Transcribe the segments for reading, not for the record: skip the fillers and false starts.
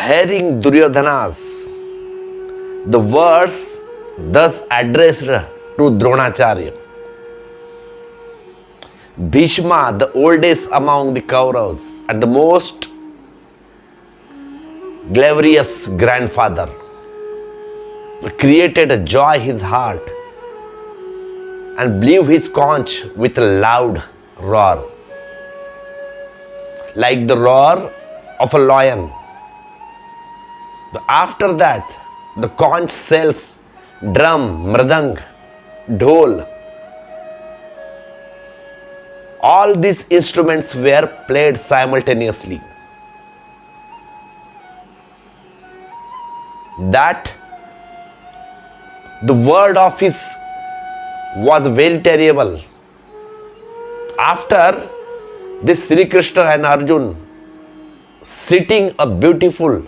Hearing Duryodhana's the words thus addressed to Dronacharya. Bhishma, the oldest among the Kauravas and the most glorious grandfather, created a joy in his heart and blew his conch with a loud roar, like the roar of a lion. After that, the conch shells, drum, mridang, dhol, all these instruments were played simultaneously. That the word of his was very terrible. After this, Sri Krishna and Arjun sitting a beautiful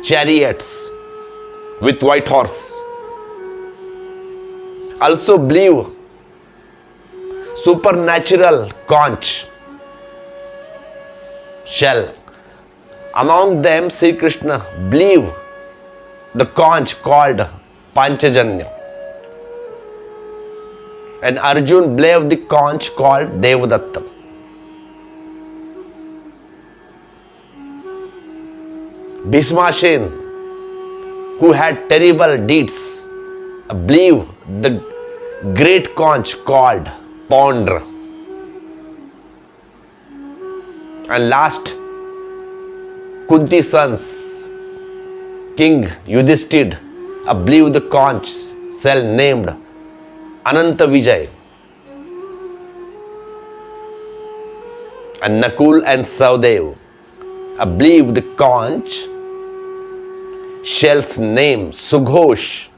chariots with white horse also blew supernatural conch shell. Among them, Sri Krishna blew the conch called Panchajanya, and Arjun blew the conch called Devadatta. Bhishmashen, who had terrible deeds, blew the great conch called Pondra. And last, Kunti's sons, King Yudhishthir, blew the conch shell named Ananta Vijay. And Nakul and Saudev blew the conch shell's name Sughosh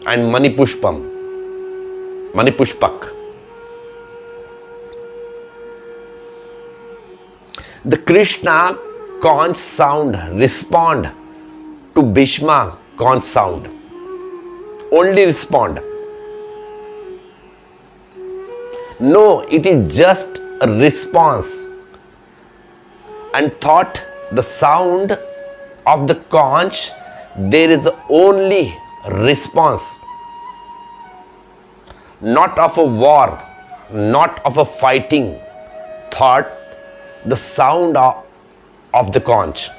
and Manipushpak. The Krishna conch sound respond to Bhishma conch sound. Only respond. No, it is just a response. And thought the sound of the conch, there is only response. Not of a war, not of a fighting. Thought the sound of the conch.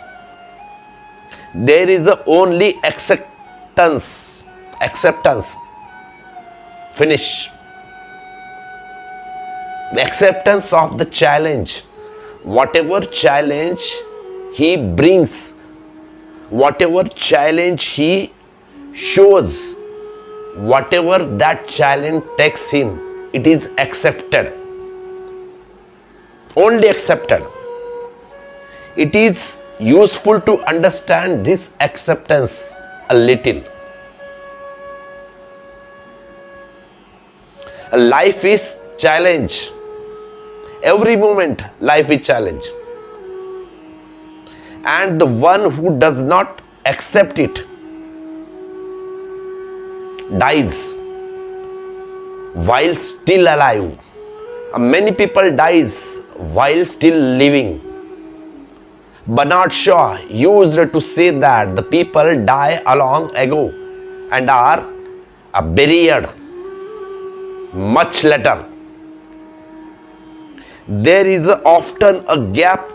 There is only acceptance. Finish. The acceptance of the challenge. Whatever challenge he brings, whatever challenge he shows, whatever that challenge takes him, it is accepted. Only accepted. It is useful to understand this acceptance a little. Life is challenge. Every moment life is challenge. And the one who does not accept it dies while still alive. Many people dies while still living. Bernard Shaw used to say that the people die long ago and are buried much later. There is often a gap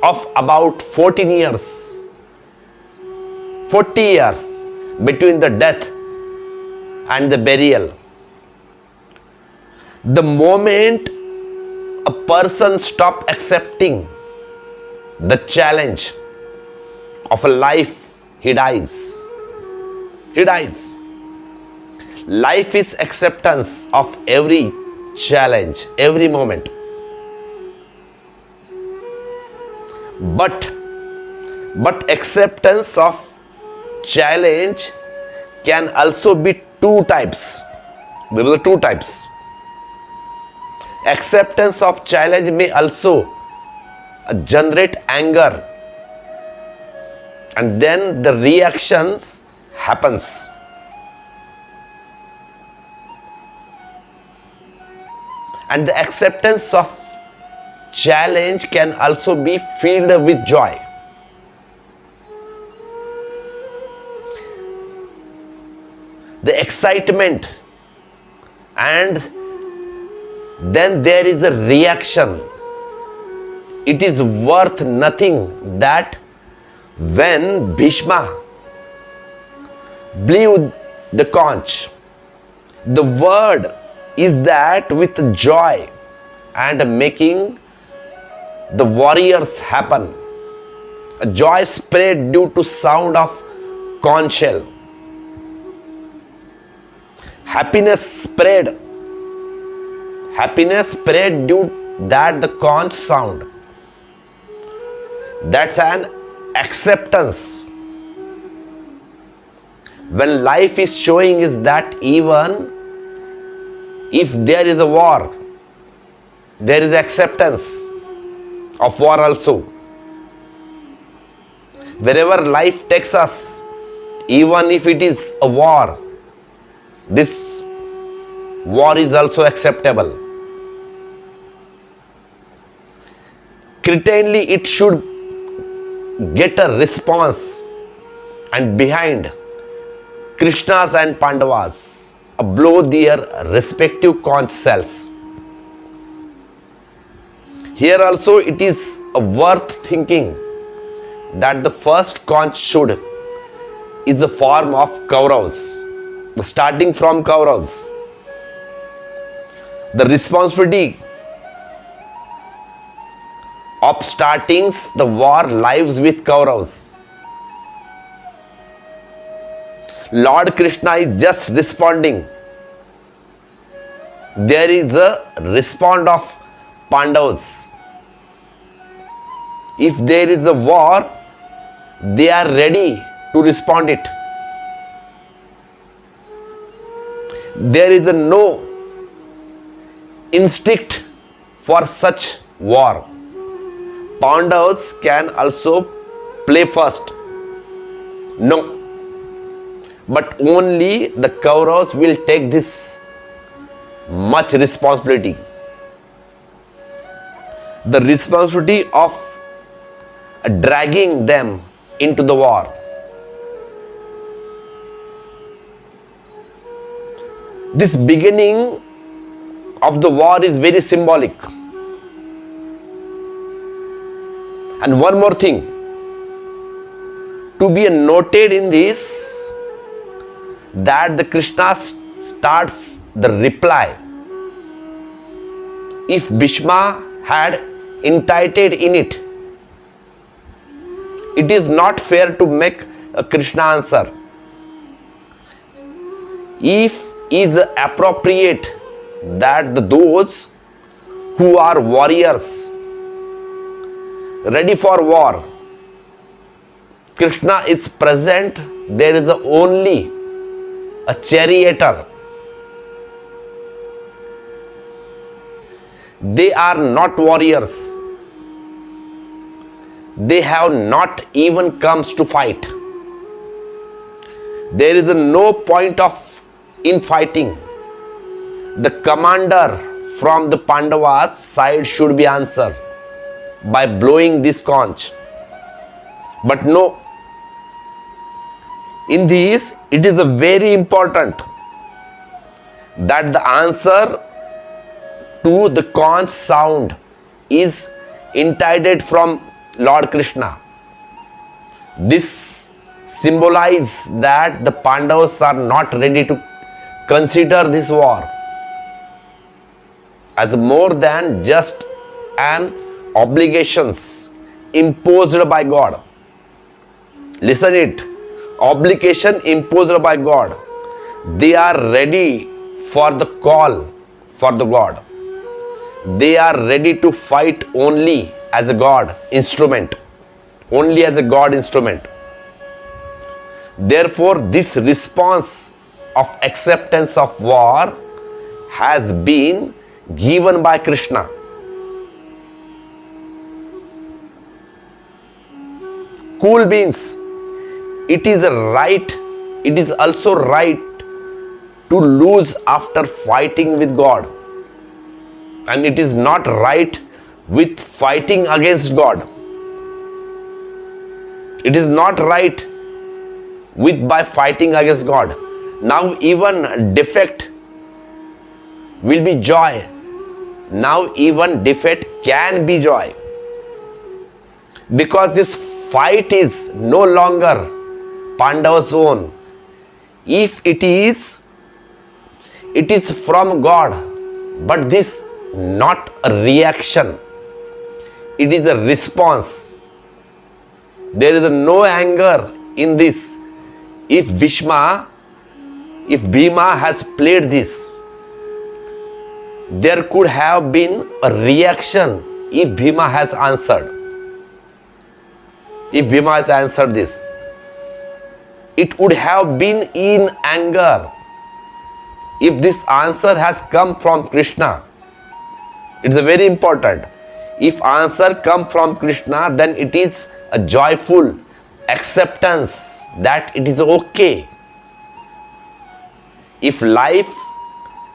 of about 14 years, 40 years between the death and the burial. The moment a person stops accepting the challenge of a life, he dies. He dies. Life is acceptance of every challenge, every moment. But acceptance of challenge can also be two types. There are two types. Acceptance of challenge may also generate anger, and then the reactions happens. And the acceptance of challenge can also be filled with joy. the excitement, and then there is a reaction. It is worth nothing that when Bhishma blew the conch, the word is that with joy and making the warriors happen. A joy spread due to sound of conch shell. Happiness spread due that the conch sound. That's an acceptance. When life is showing is that even if there is a war, there is acceptance of war also. Wherever life takes us, even if it is a war, this war is also acceptable. Certainly it should get a response, and behind Krishnas and Pandavas blow their respective conch shells. Here also it is worth thinking that the first conch should is a form of Kauravas, starting from Kauravas. The responsibility of starting the war lies with Kauravas. Lord Krishna is just responding. There is a response of Pandavas. If there is a war, they are ready to respond it. There is no instinct for such war. Pandavas can also play first. No. But only the Kauravas will take this much responsibility. The responsibility of dragging them into the war. This beginning of the war is very symbolic. And one more thing to be noted in this, that the Krishna starts the reply. If Bhishma had entitled in it, it is not fair to make a Krishna answer. If is appropriate that those who are warriors ready for war, Krishna is present, there is only a charioteer. They are not warriors. They have not even come to fight. There is no point of in fighting. The commander from the Pandavas side should be answered by blowing this conch. But no, in this it is a very important that the answer to the conch sound is intended from Lord Krishna. This symbolizes that the Pandavas are not ready to consider this war as more than just an obligations imposed by God. Listen it, obligation imposed by God. They are ready for the call for the God. They are ready to fight only as a God instrument. Only as a God instrument. Therefore, this response of acceptance of war has been given by Krishna. Cool beans, it is also right to lose after fighting with God. And it is not right with fighting against God. It is not right by fighting against God. Now even defect will be joy. Now even defeat can be joy. Because this fight is no longer Pandava's own. If it is from God, but this not a reaction. It is a response. There is no anger in this. If Bhima has played this, there could have been a reaction if Bhima has answered. If Bhima has answered this, it would have been in anger. If this answer has come from Krishna, it is very important. If answer come from Krishna, then it is a joyful acceptance that it is okay. If life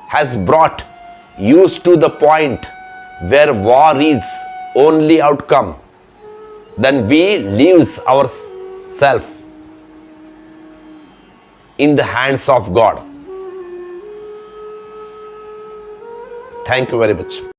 has brought you to the point where war is only outcome, then we leave ourselves in the hands of God. Thank you very much.